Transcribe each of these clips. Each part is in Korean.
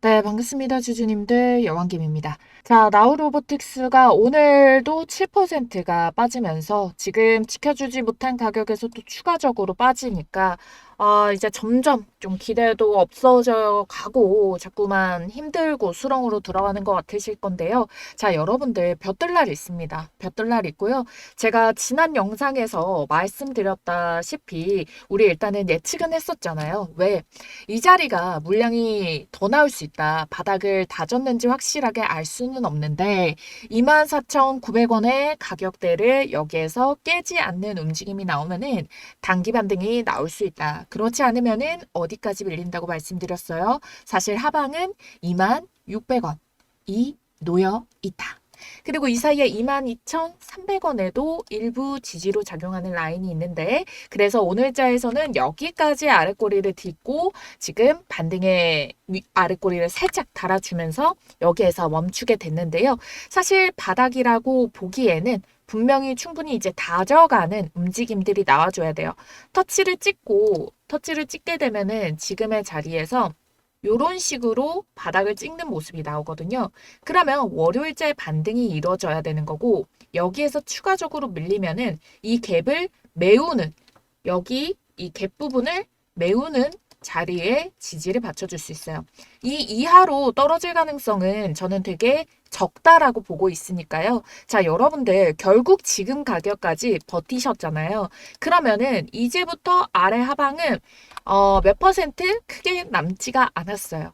네, 반갑습니다. 주주님들, 여왕김입니다. 자, 나우로보틱스가 오늘도 7%가 빠지면서 지금 지켜주지 못한 가격에서 또 추가적으로 빠지니까 이제 점점 좀 기대도 없어져 가고 자꾸만 힘들고 수렁으로 들어가는 것 같으실 건데요. 자, 여러분들 볕들 날 있습니다. 볕들 날 있고요. 제가 지난 영상에서 말씀드렸다시피 우리 일단은 예측은 했었잖아요. 왜? 이 자리가 물량이 더 나올 수 있다. 바닥을 다졌는지 확실하게 알 수는 없는데 24,900원의 가격대를 여기에서 깨지 않는 움직임이 나오면은 단기 반등이 나올 수 있다. 그렇지 않으면은 어디까지 밀린다고 말씀드렸어요. 사실 하방은 26,600원이 놓여 있다. 그리고 이 사이에 22,300원에도 일부 지지로 작용하는 라인이 있는데 그래서 오늘자에서는 여기까지 아랫꼬리를 딛고 지금 반등의 아랫꼬리를 살짝 달아주면서 여기에서 멈추게 됐는데요. 사실 바닥이라고 보기에는 분명히 충분히 이제 다져가는 움직임들이 나와줘야 돼요. 터치를 찍게 되면은 지금의 자리에서 이런 식으로 바닥을 찍는 모습이 나오거든요. 그러면 월요일자에 반등이 이루어져야 되는 거고 여기에서 추가적으로 밀리면은 이 갭을 메우는 여기 이 갭 부분을 메우는 자리에 지지를 받쳐줄 수 있어요. 이 이하로 떨어질 가능성은 저는 되게 적다라고 보고 있으니까요. 자, 여러분들 결국 지금 가격까지 버티셨잖아요. 그러면은 이제부터 아래 하방은 몇 퍼센트 크게 남지가 않았어요.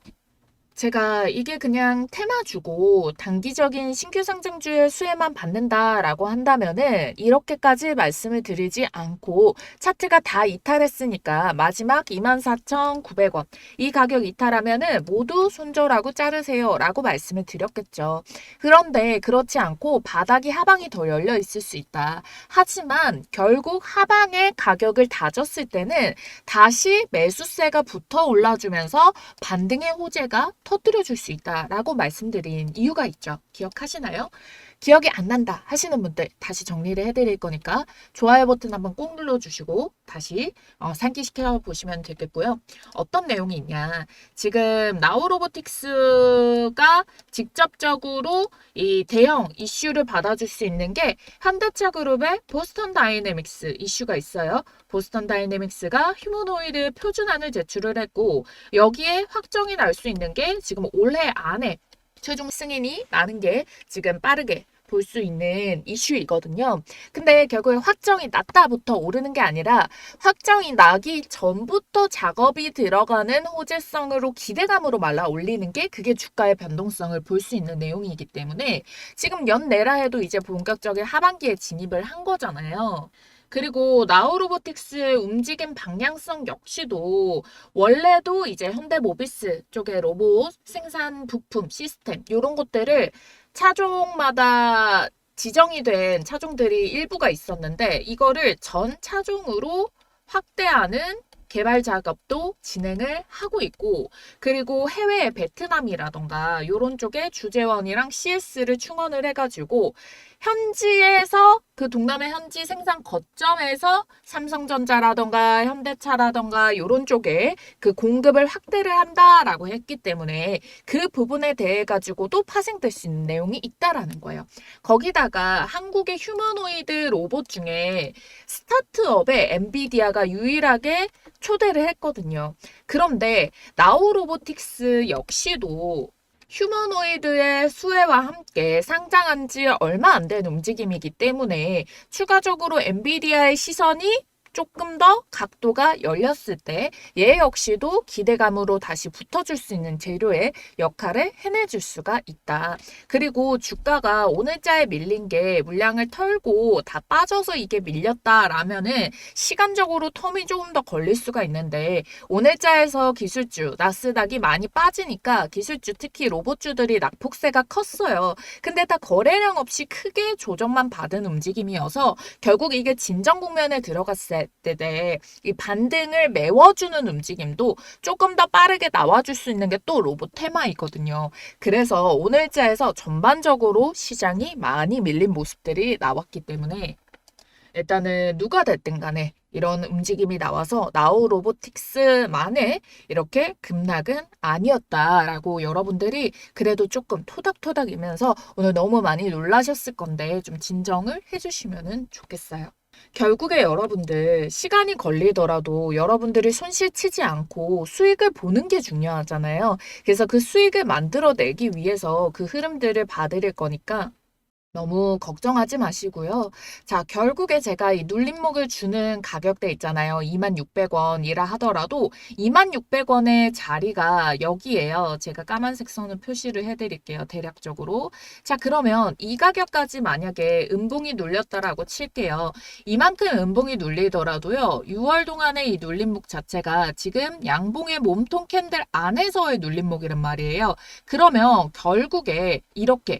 제가 이게 그냥 테마주고 단기적인 신규 상장주의 수혜만 받는다라고 한다면은 이렇게까지 말씀을 드리지 않고 차트가 다 이탈했으니까 마지막 24,900원 이 가격 이탈하면은 모두 손절하고 자르세요 라고 말씀을 드렸겠죠. 그런데 그렇지 않고 바닥이 하방이 더 열려 있을 수 있다. 하지만 결국 하방의 가격을 다졌을 때는 다시 매수세가 붙어 올라주면서 반등의 호재가 터뜨려 줄 수 있다라고 말씀드린 이유가 있죠. 기억하시나요? 기억이 안 난다 하시는 분들 다시 정리를 해드릴 거니까 좋아요 버튼 한번 꼭 눌러주시고 다시 상기시켜 보시면 되겠고요. 어떤 내용이 있냐. 지금 나우로보틱스가 직접적으로 이 대형 이슈를 받아줄 수 있는 게 현대차그룹의 보스턴 다이내믹스 이슈가 있어요. 보스턴 다이내믹스가 휴머노이드 표준안을 제출을 했고 여기에 확정이 날 수 있는 게 지금 올해 안에 최종 승인이 나는 게 지금 빠르게 볼 수 있는 이슈이거든요. 근데 결국에 확정이 났다부터 오르는 게 아니라 확정이 나기 전부터 작업이 들어가는 호재성으로 기대감으로 말라 올리는 게 그게 주가의 변동성을 볼 수 있는 내용이기 때문에 지금 연내라 해도 이제 본격적인 하반기에 진입을 한 거잖아요. 그리고 나우로보틱스의 움직임 방향성 역시도 원래도 이제 현대모비스 쪽의 로봇 생산 부품 시스템 이런 것들을 차종마다 지정이 된 차종들이 일부가 있었는데 이거를 전 차종으로 확대하는 개발 작업도 진행을 하고 있고 그리고 해외 베트남이라던가 이런 쪽에 주재원이랑 CS를 충원을 해가지고 현지에서 그 동남아 현지 생산 거점에서 삼성전자라던가 현대차라던가 이런 쪽에 그 공급을 확대를 한다라고 했기 때문에 그 부분에 대해 가지고도 파생될 수 있는 내용이 있다라는 거예요. 거기다가 한국의 휴머노이드 로봇 중에 스타트업에 엔비디아가 유일하게 초대를 했거든요. 그런데 나우로보틱스 역시도 휴머노이드의 수혜와 함께 상장한 지 얼마 안 된 움직임이기 때문에 추가적으로 엔비디아의 시선이 조금 더 각도가 열렸을 때 얘 역시도 기대감으로 다시 붙어줄 수 있는 재료의 역할을 해내줄 수가 있다. 그리고 주가가 오늘자에 밀린 게 물량을 털고 다 빠져서 이게 밀렸다라면은 시간적으로 텀이 조금 더 걸릴 수가 있는데 오늘자에서 기술주 나스닥이 많이 빠지니까 기술주 특히 로봇주들이 낙폭세가 컸어요. 근데 다 거래량 없이 크게 조정만 받은 움직임이어서 결국 이게 진정 국면에 들어갔을 때 이 반등을 메워주는 움직임도 조금 더 빠르게 나와줄 수 있는 게 또 로봇 테마이거든요. 그래서 오늘자에서 전반적으로 시장이 많이 밀린 모습들이 나왔기 때문에 일단은 누가 됐든 간에 이런 움직임이 나와서 나우 로보틱스만의 이렇게 급락은 아니었다라고 여러분들이 그래도 조금 토닥토닥이면서 오늘 너무 많이 놀라셨을 건데 좀 진정을 해주시면 좋겠어요. 결국에 여러분들 시간이 걸리더라도 여러분들이 손실치지 않고 수익을 보는 게 중요하잖아요. 그래서 그 수익을 만들어내기 위해서 그 흐름들을 봐드릴 거니까 너무 걱정하지 마시고요. 자, 결국에 제가 이 눌림목을 주는 가격대 있잖아요. 26,600원이라 하더라도 26,600원의 자리가 여기에요. 제가 까만색 선을 표시를 해드릴게요. 대략적으로. 자, 그러면 이 가격까지 만약에 음봉이 눌렸다라고 칠게요. 이만큼 음봉이 눌리더라도요. 6월 동안의 이 눌림목 자체가 지금 양봉의 몸통 캔들 안에서의 눌림목이란 말이에요. 그러면 결국에 이렇게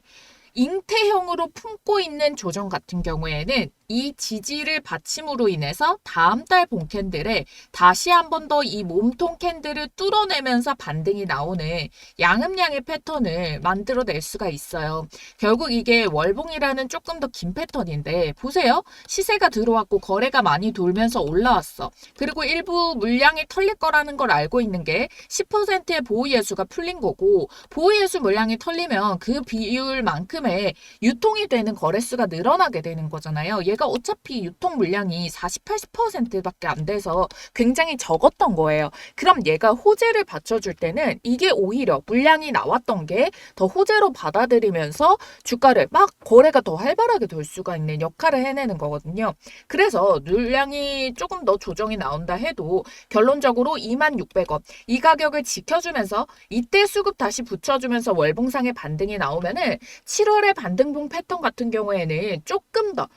잉태형으로 품고 있는 조정 같은 경우에는 이 지지를 받침으로 인해서 다음 달 봉캔들에 다시 한 번 더 이 몸통 캔들을 뚫어내면서 반등이 나오는 양음양의 패턴을 만들어낼 수가 있어요. 결국 이게 월봉이라는 조금 더 긴 패턴인데 보세요. 시세가 들어왔고 거래가 많이 돌면서 올라왔어. 그리고 일부 물량이 털릴 거라는 걸 알고 있는 게 10%의 보호예수가 풀린 거고 보호예수 물량이 털리면 그 비율만큼의 유통이 되는 거래수가 늘어나게 되는 거잖아요. 얘가 어차피 유통 물량이 40, 80%밖에 안 돼서 굉장히 적었던 거예요. 그럼 얘가 호재를 받쳐줄 때는 이게 오히려 물량이 나왔던 게 더 호재로 받아들이면서 주가를 막 거래가 더 활발하게 될 수가 있는 역할을 해내는 거거든요. 그래서 물량이 조금 더 조정이 나온다 해도 결론적으로 26,600원 이 가격을 지켜주면서 이때 수급 다시 붙여주면서 월봉상의 반등이 나오면은 7월의 반등봉 패턴 같은 경우에는 조금 더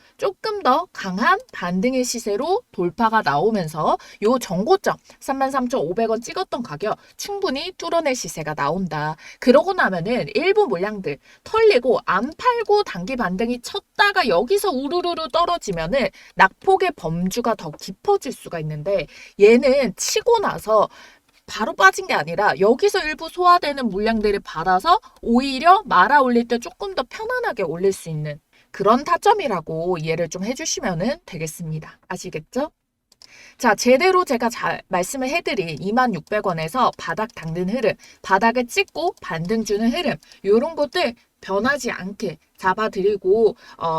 강한 반등의 시세로 돌파가 나오면서 요 정고점 33,500원 찍었던 가격 충분히 뚫어낼 시세가 나온다. 그러고 나면은 일부 물량들 털리고 안 팔고 단기 반등이 쳤다가 여기서 우르르르 떨어지면은 낙폭의 범주가 더 깊어질 수가 있는데 얘는 치고 나서 바로 빠진 게 아니라 여기서 일부 소화되는 물량들을 받아서 오히려 말아 올릴 때 조금 더 편안하게 올릴 수 있는 그런 타점이라고 이해를 좀 해주시면 되겠습니다. 아시겠죠? 자, 제대로 제가 잘 말씀을 해드린 26,600원에서 바닥 닦는 흐름, 바닥을 찍고 반등 주는 흐름, 이런 것들 변하지 않게 잡아드리고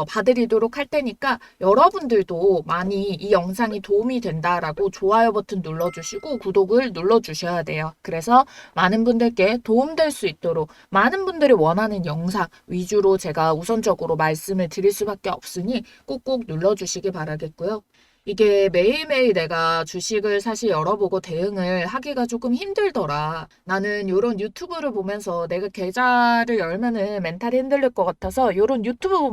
봐드리도록 할 테니까 여러분들도 많이 이 영상이 도움이 된다라고 좋아요 버튼 눌러주시고 구독을 눌러주셔야 돼요. 그래서 많은 분들께 도움될 수 있도록 많은 분들이 원하는 영상 위주로 제가 우선적으로 말씀을 드릴 수밖에 없으니 꼭꼭 눌러주시기 바라겠고요. 이게 매일매일 내가 주식을 사실 열어보고 대응을 하기가 조금 힘들더라. 나는 요런 유튜브를 보면서 내가 계좌를 열면은 멘탈이 흔들릴 것 같아서 요런 유튜브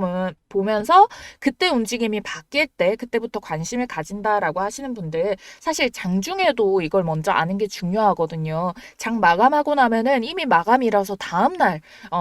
보면서 그때 움직임이 바뀔 때 그때부터 관심을 가진다라고 하시는 분들 사실 장중에도 이걸 먼저 아는 게 중요하거든요. 장 마감하고 나면은 이미 마감이라서 다음날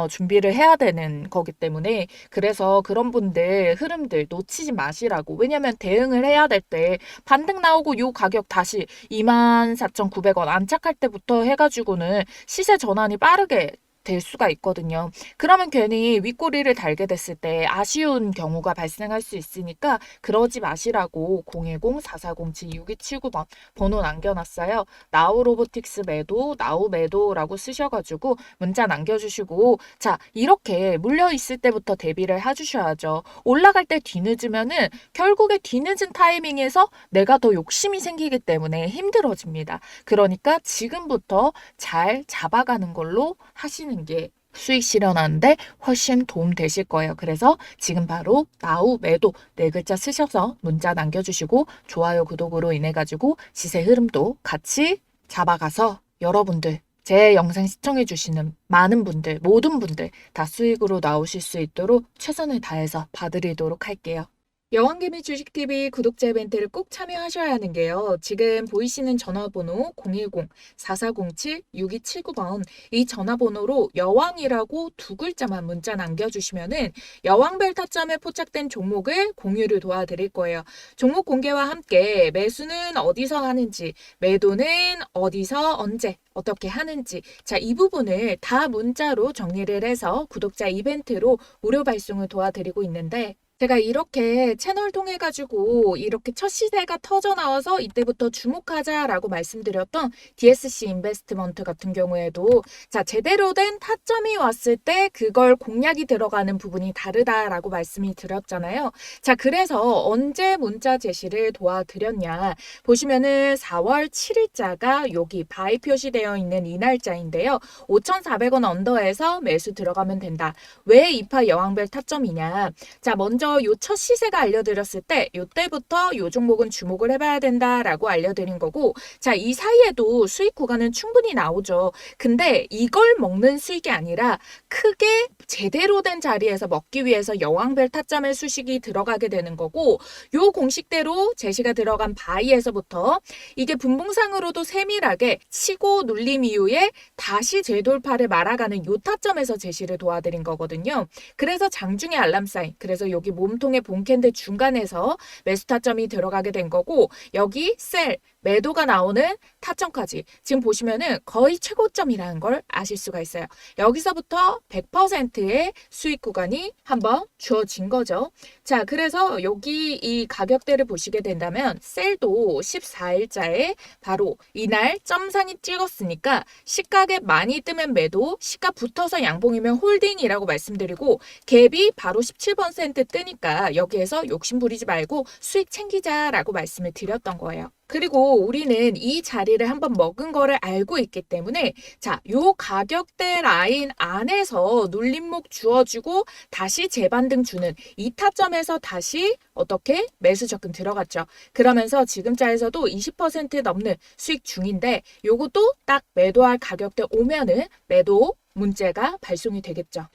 준비를 해야 되는 거기 때문에 그래서 그런 분들 흐름들 놓치지 마시라고. 왜냐면 대응을 해야 될 때 반등 나오고 요 가격 다시 24,900원 안착할 때부터 해가지고는 시세 전환이 빠르게 될 수가 있거든요. 그러면 괜히 윗꼬리를 달게 됐을 때 아쉬운 경우가 발생할 수 있으니까 그러지 마시라고 010-4407-6279번 번호 남겨놨어요. 나우 로보틱스 매도, 나우 매도라고 쓰셔가지고 문자 남겨주시고 자 이렇게 물려있을 때부터 대비를 해주셔야죠. 올라갈 때 뒤늦으면은 결국에 뒤늦은 타이밍에서 내가 더 욕심이 생기기 때문에 힘들어집니다. 그러니까 지금부터 잘 잡아가는 걸로 하시는 게 수익 실현하는데 훨씬 도움 되실 거예요. 그래서 지금 바로 나우 매도 네 글자 쓰셔서 문자 남겨주시고 좋아요 구독으로 인해 가지고 시세 흐름도 같이 잡아가서 여러분들 제 영상 시청해 주시는 많은 분들 모든 분들 다 수익으로 나오실 수 있도록 최선을 다해서 봐드리도록 할게요. 여왕개미 주식TV 구독자 이벤트를 꼭 참여하셔야 하는 게요. 지금 보이시는 전화번호 010-4407-6279번 이 전화번호로 여왕이라고 두 글자만 문자 남겨주시면은 여왕별 타점에 포착된 종목을 공유를 도와드릴 거예요. 종목 공개와 함께 매수는 어디서 하는지, 매도는 어디서 언제 어떻게 하는지 자, 이 부분을 다 문자로 정리를 해서 구독자 이벤트로 무료 발송을 도와드리고 있는데 제가 이렇게 채널 통해 가지고 이렇게 첫 시세가 터져 나와서 이때부터 주목하자라고 말씀드렸던 DSC 인베스트먼트 같은 경우에도 자, 제대로 된 타점이 왔을 때 그걸 공략이 들어가는 부분이 다르다라고 말씀이 드렸잖아요. 자, 그래서 언제 문자 제시를 도와드렸냐. 보시면은 4월 7일자가 여기 바이 표시되어 있는 이 날짜인데요. 5,400원 언더에서 매수 들어가면 된다. 왜 이파 여왕별 타점이냐. 자, 먼저 요 첫 시세가 알려드렸을 때 요때부터 요 종목은 주목을 해봐야 된다라고 알려드린 거고, 자, 이 사이에도 수익 구간은 충분히 나오죠. 근데 이걸 먹는 수익이 아니라 크게 제대로 된 자리에서 먹기 위해서 여왕별 타점의 수식이 들어가게 되는 거고, 요 공식대로 제시가 들어간 바이에서부터 이게 분봉상으로도 세밀하게 치고 눌림 이후에 다시 재돌파를 말아가는 요 타점에서 제시를 도와드린 거거든요. 그래서 장중의 알람 사인, 그래서 여기 몸통의 본캔들 중간에서 매수 타점이 들어가게 된 거고, 여기 셀 매도가 나오는 타점까지 지금 보시면은 거의 최고점이라는 걸 아실 수가 있어요. 여기서부터 100%의 수익 구간이 한번 주어진 거죠. 자, 그래서 여기 이 가격대를 보시게 된다면 셀도 14일자에 바로 이날 점상이 찍었으니까 시가에 많이 뜨면 매도, 시가 붙어서 양봉이면 홀딩이라고 말씀드리고, 갭이 바로 17% 뜨니까 여기에서 욕심 부리지 말고 수익 챙기자라고 말씀을 드렸던 거예요. 그리고 우리는 이 자리를 한번 먹은 거를 알고 있기 때문에 자, 요 가격대 라인 안에서 눌림목 주어주고 다시 재반등 주는 이 타점에서 다시 어떻게 매수 접근 들어갔죠. 그러면서 지금 자에서도 20% 넘는 수익 중인데 요것도 딱 매도할 가격대 오면은 매도 문제가 발송이 되겠죠.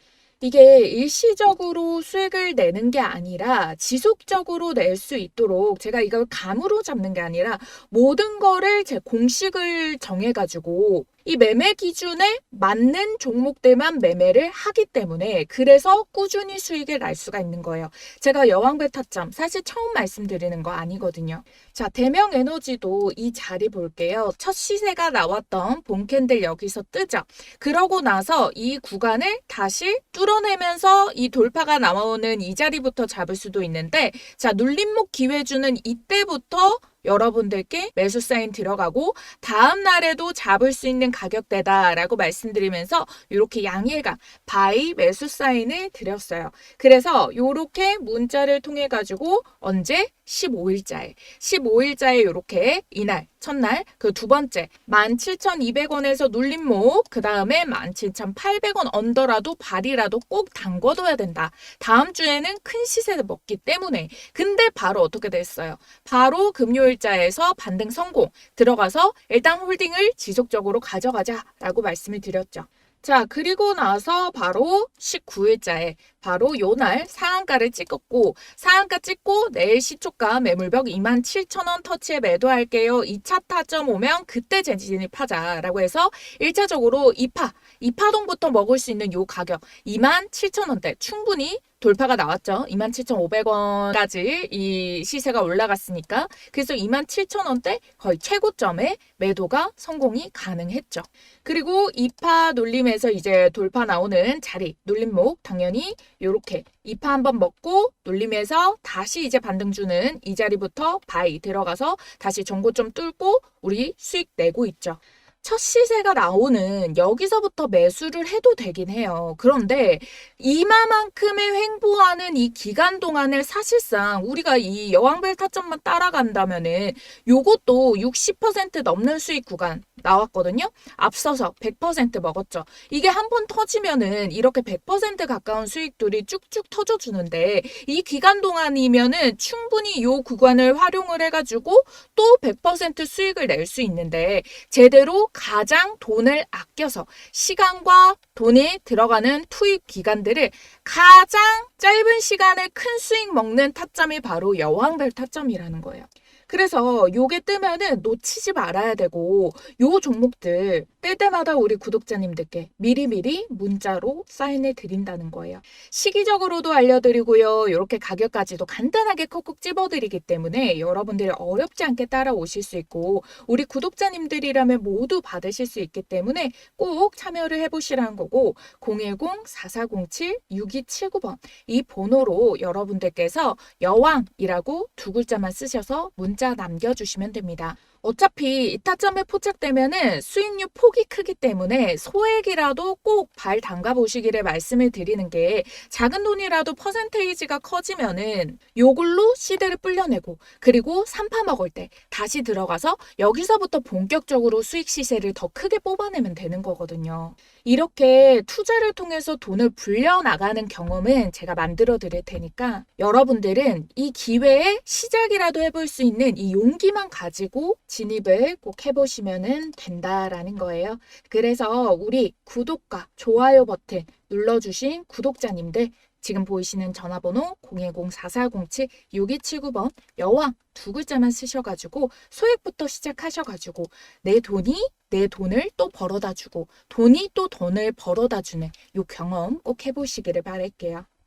이게 일시적으로 수익을 내는 게 아니라 지속적으로 낼 수 있도록 제가 이걸 감으로 잡는 게 아니라 모든 거를 제 공식을 정해가지고 이 매매 기준에 맞는 종목들만 매매를 하기 때문에 그래서 꾸준히 수익을 날 수가 있는 거예요. 제가 여왕별 타점 사실 처음 말씀드리는 거 아니거든요. 자, 대명에너지도 이 자리 볼게요. 첫 시세가 나왔던 본캔들 여기서 뜨죠. 그러고 나서 이 구간을 다시 뚫어내면서 이 돌파가 나오는 이 자리부터 잡을 수도 있는데, 자, 눌림목 기회 주는 이때부터 여러분들께 매수 사인 들어가고 다음 날에도 잡을 수 있는 가격대다라고 말씀드리면서 이렇게 양일간 바이 매수 사인을 드렸어요. 그래서 이렇게 문자를 통해 가지고 언제 15일자에 이렇게 이날 첫날 그 두 번째 17,200원에서 눌림목, 그 다음에 17,800원 언더라도 발이라도 꼭 담궈둬야 된다. 다음 주에는 큰 시세를 먹기 때문에. 근데 바로 어떻게 됐어요? 바로 금요일자에서 반등 성공 들어가서 일단 홀딩을 지속적으로 가져가자라고 말씀을 드렸죠. 자, 그리고 나서 바로 19일자에 바로 요날 상한가를 찍었고, 상한가 찍고 내일 시초가 매물벽 27,000원 터치에 매도할게요. 2차 타점 오면 그때 재진입하자라고 해서 1차적으로 2파동부터 먹을 수 있는 요 가격 27,000원대 충분히 돌파가 나왔죠. 27,500원까지 이 시세가 올라갔으니까. 그래서 27,000원대 거의 최고점에 매도가 성공이 가능했죠. 그리고 2파 눌림에서 이제 돌파 나오는 자리, 눌림목 당연히 요렇게 2파 한번 먹고 눌림에서 다시 이제 반등 주는 이 자리부터 바이 들어가서 다시 전고점 뚫고 우리 수익 내고 있죠. 첫 시세가 나오는 여기서부터 매수를 해도 되긴 해요. 그런데 이마만큼의 횡보하는 이 기간 동안을 사실상 우리가 이 여왕별 타점만 따라간다면은 요것도 60% 넘는 수익 구간 나왔거든요. 앞서서 100% 먹었죠. 이게 한 번 터지면은 이렇게 100% 가까운 수익들이 쭉쭉 터져주는데 이 기간 동안이면은 충분히 요 구간을 활용을 해가지고 또 100% 수익을 낼 수 있는데 제대로 가장 돈을 아껴서 시간과 돈이 들어가는 투입 기간들을 가장 짧은 시간에 큰 수익 먹는 타점이 바로 여왕별 타점이라는 거예요. 그래서 요게 뜨면은 놓치지 말아야 되고 요 종목들 뜰 때마다 우리 구독자님들께 미리미리 문자로 사인해 드린다는 거예요. 시기적으로도 알려드리고요. 이렇게 가격까지도 간단하게 콕콕 찝어드리기 때문에 여러분들이 어렵지 않게 따라오실 수 있고 우리 구독자님들이라면 모두 받으실 수 있기 때문에 꼭 참여를 해보시라는 거고 010-4407-6279번 이 번호로 여러분들께서 여왕이라고 두 글자만 쓰셔서 문자 남겨주시면 됩니다. 어차피 이타점에 포착되면은 수익률 폭이 크기 때문에 소액이라도 꼭 발 담가 보시기를 말씀을 드리는 게 작은 돈이라도 퍼센테이지가 커지면은 요걸로 시대를 불려내고 그리고 산파 먹을 때 다시 들어가서 여기서부터 본격적으로 수익 시세를 더 크게 뽑아내면 되는 거거든요. 이렇게 투자를 통해서 돈을 불려나가는 경험은 제가 만들어 드릴 테니까 여러분들은 이 기회에 시작이라도 해볼 수 있는 이 용기만 가지고 진입을 꼭 해보시면 된다라는 거예요. 그래서 우리 구독과 좋아요 버튼 눌러주신 구독자님들 지금 보이시는 전화번호 010-4407-6279번 여왕 두 글자만 쓰셔가지고 소액부터 시작하셔가지고 내 돈을 또 벌어다 주고 돈이 또 돈을 벌어다 주는 이 경험 꼭 해보시기를 바랄게요.